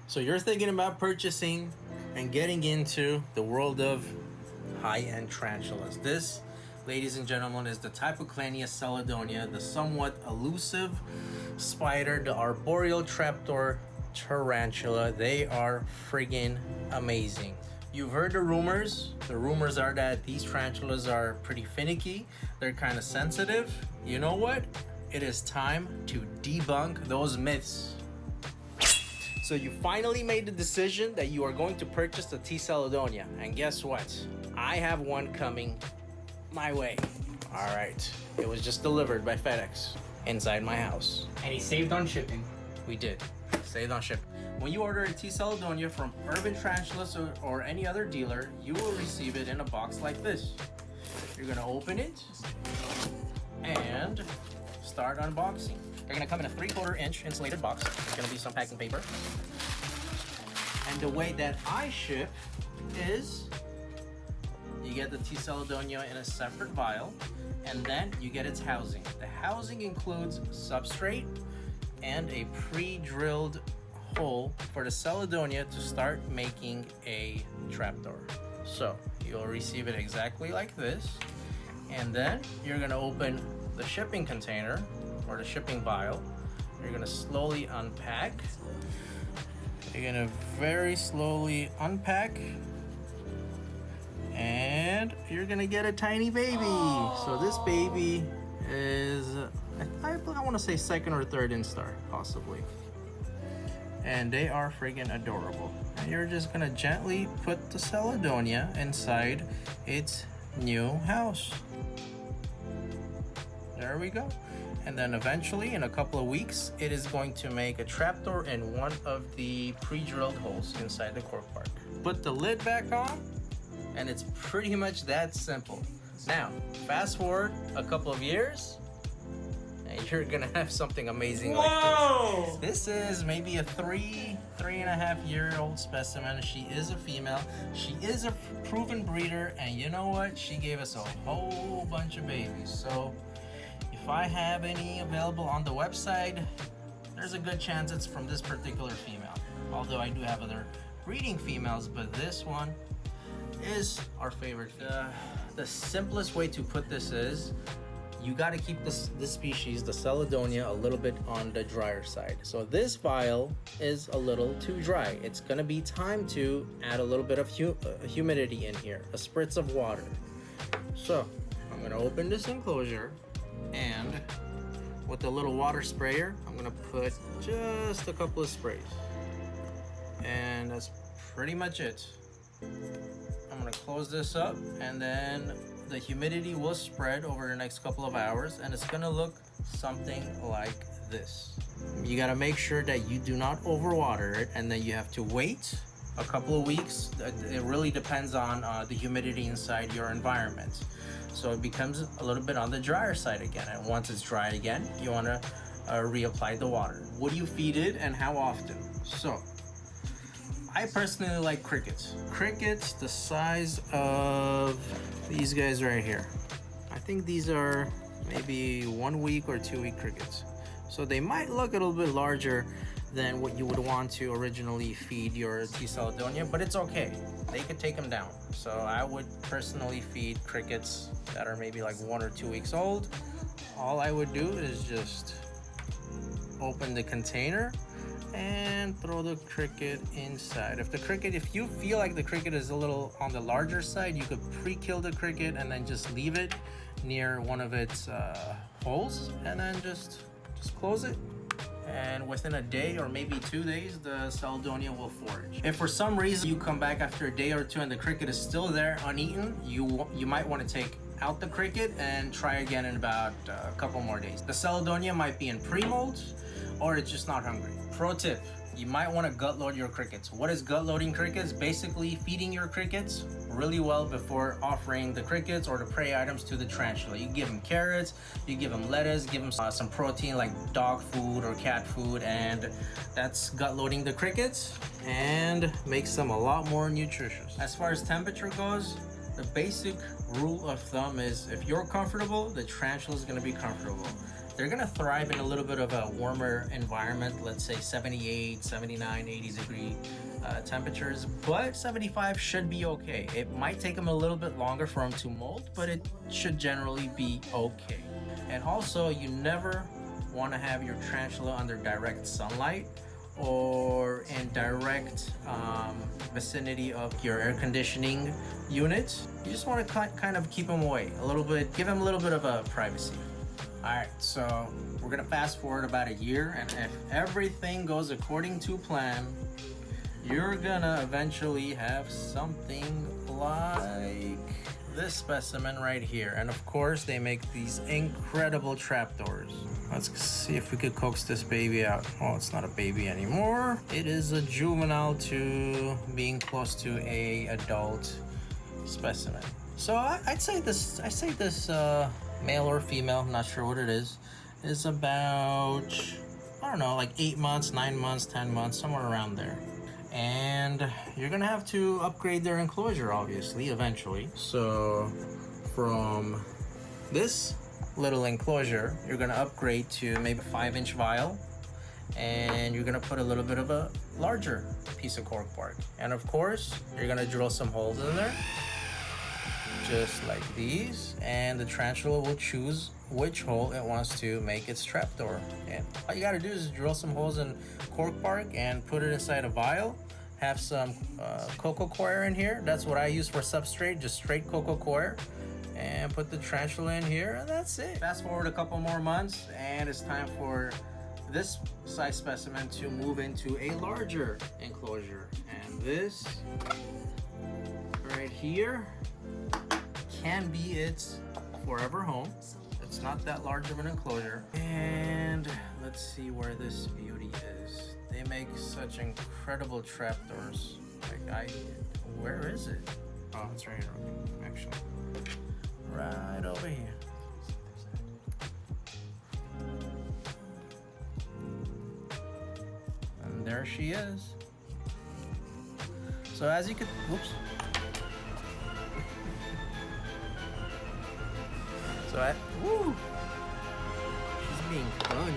So you're thinking about purchasing and getting into the world of high-end tarantulas. This, ladies and gentlemen, is the Typhochlaena Seledonia, the somewhat elusive spider, the arboreal trapdoor tarantula. They are friggin' amazing. You've heard the rumors. The rumors are that these tarantulas are pretty finicky. They're kind of sensitive. You know what? It is time to debunk those myths. So you finally made the decision that you are going to purchase the T. Seledonia. And guess what? I have one coming my way. All right. It was just delivered by FedEx inside my house. And he saved on shipping. We did. Saved on shipping. When you order a T. Seledonia from Urbantarantulas or any other dealer, you will receive it in a box like this. You're going to open it and start unboxing. They're gonna come in a 3/4 inch insulated box. There's gonna be some packing paper. And the way that I ship is you get the T. Seledonia in a separate vial, and then you get its housing. The housing includes substrate and a pre-drilled hole for the Seledonia to start making a trapdoor. So you'll receive it exactly like this, and then you're gonna open the shipping container or the shipping vial. You're gonna slowly unpack. You're gonna very slowly unpack, and you're gonna get a tiny baby. Oh. So this baby is, I want to say second or third instar, possibly. And they are friggin' adorable. And you're just gonna gently put the Seledonia inside its new house. There we go. And then eventually, in a couple of weeks, it is going to make a trapdoor in one of the pre-drilled holes inside the cork bark. Put the lid back on, and it's pretty much that simple. Now, fast forward a couple of years, and you're gonna have something amazing like this. This is maybe a 3.5-year-old specimen. She is a female. She is a proven breeder, and you know what? She gave us a whole bunch of babies. So if I have any available on the website, there's a good chance it's from this particular female. Although I do have other breeding females, but this one is our favorite. The simplest way to put this is you got to keep this species, the Seledonia, a little bit on the drier side. So this vial is a little too dry. It's going to be time to add a little bit of humidity in here, a spritz of water. So I'm going to open this enclosure, and with the little water sprayer, I'm gonna put just a couple of sprays, and that's pretty much it. I'm gonna close this up, and then the humidity will spread over the next couple of hours, and it's gonna look something like this. You gotta make sure that you do not overwater it, and then you have to wait a couple of weeks. It really depends on the humidity inside your environment. So it becomes a little bit on the drier side again. And once it's dry again, you want to reapply the water. What do you feed it and how often? So I personally like crickets. Crickets the size of these guys right here. I think these are maybe 1 week or 2 week crickets. So they might look a little bit larger than what you would want to originally feed your T. Seledonia, but it's okay. They could take them down. So I would personally feed crickets that are maybe like 1 or 2 weeks old. All I would do is just open the container and throw the cricket inside. If you feel like the cricket is a little on the larger side, you could pre-kill the cricket and then just leave it near one of its holes, and then just close it. And within a day or maybe 2 days, the Seledonia will forage. If for some reason you come back after a day or two and the cricket is still there uneaten, you might want to take out the cricket and try again in about a couple more days. The Seledonia might be in pre-molt, or it's just not hungry. Pro tip, you might want to gut load your crickets. What is gut loading crickets? Basically feeding your crickets really well before offering the crickets or the prey items to the tarantula. You give them carrots, you give them lettuce, give them some protein like dog food or cat food, and that's gut loading the crickets and makes them a lot more nutritious. As far as temperature goes, the basic rule of thumb is if you're comfortable, the tarantula is going to be comfortable. They're going to thrive in a little bit of a warmer environment, let's say 78, 79, 80 degree temperatures, but 75 should be okay. It might take them a little bit longer for them to molt, but it should generally be okay. And also, you never want to have your tarantula under direct sunlight or in direct vicinity of your air conditioning unit. You just want to kind of keep them away a little bit, give them a little bit of a privacy. All right, so we're gonna fast forward about a year, and if everything goes according to plan, you're gonna eventually have something like this specimen right here. And of course, they make these incredible trapdoors. Let's see if we could coax this baby out. Oh, it's not a baby anymore. It is a juvenile to being close to a adult specimen. So I say this male or female, I'm not sure what it is about, I don't know, like 8 months, 9 months, 10 months, somewhere around there. And you're gonna have to upgrade their enclosure, obviously, eventually. So from this little enclosure, you're gonna upgrade to maybe a 5-inch vial, and you're gonna put a little bit of a larger piece of cork bark. And of course, you're gonna drill some holes in there, just like these, and the tarantula will choose which hole it wants to make its trapdoor. And all you gotta do is drill some holes in cork bark and put it inside a vial. Have some cocoa coir in here. That's what I use for substrate, just straight cocoa coir. And put the tarantula in here, and that's it. Fast forward a couple more months, and it's time for this size specimen to move into a larger enclosure. And this right here can be its forever home. It's not that large of an enclosure. And let's see where this beauty is. They make such incredible trapdoors. Like where is it? Oh, it's right here, actually. Right over here. And there she is. So as you could, whoops. So woo! She's being fun.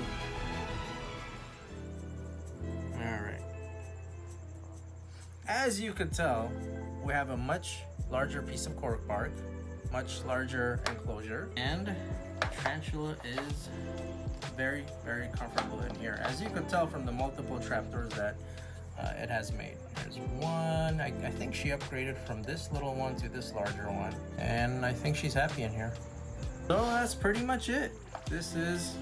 Alright. As you could tell, we have a much larger piece of cork bark, much larger enclosure, and tarantula is very, very comfortable in here. As you could tell from the multiple trapdoors that it has made. There's one, I think she upgraded from this little one to this larger one, and I think she's happy in here. So that's pretty much it. This is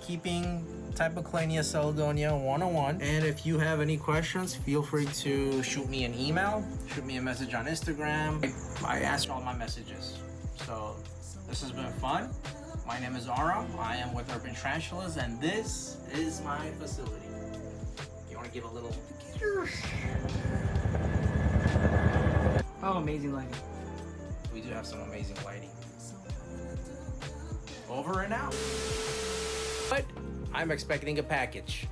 keeping Typhochlaena Seledonia 101. And if you have any questions, feel free to shoot me an email, shoot me a message on Instagram. I answer all my messages. So this has been fun. My name is Aram. I am with Urban Tarantulas, and this is my facility. You want to give a little... Oh, amazing lighting. We do have some amazing lighting. Over and out. But I'm expecting a package.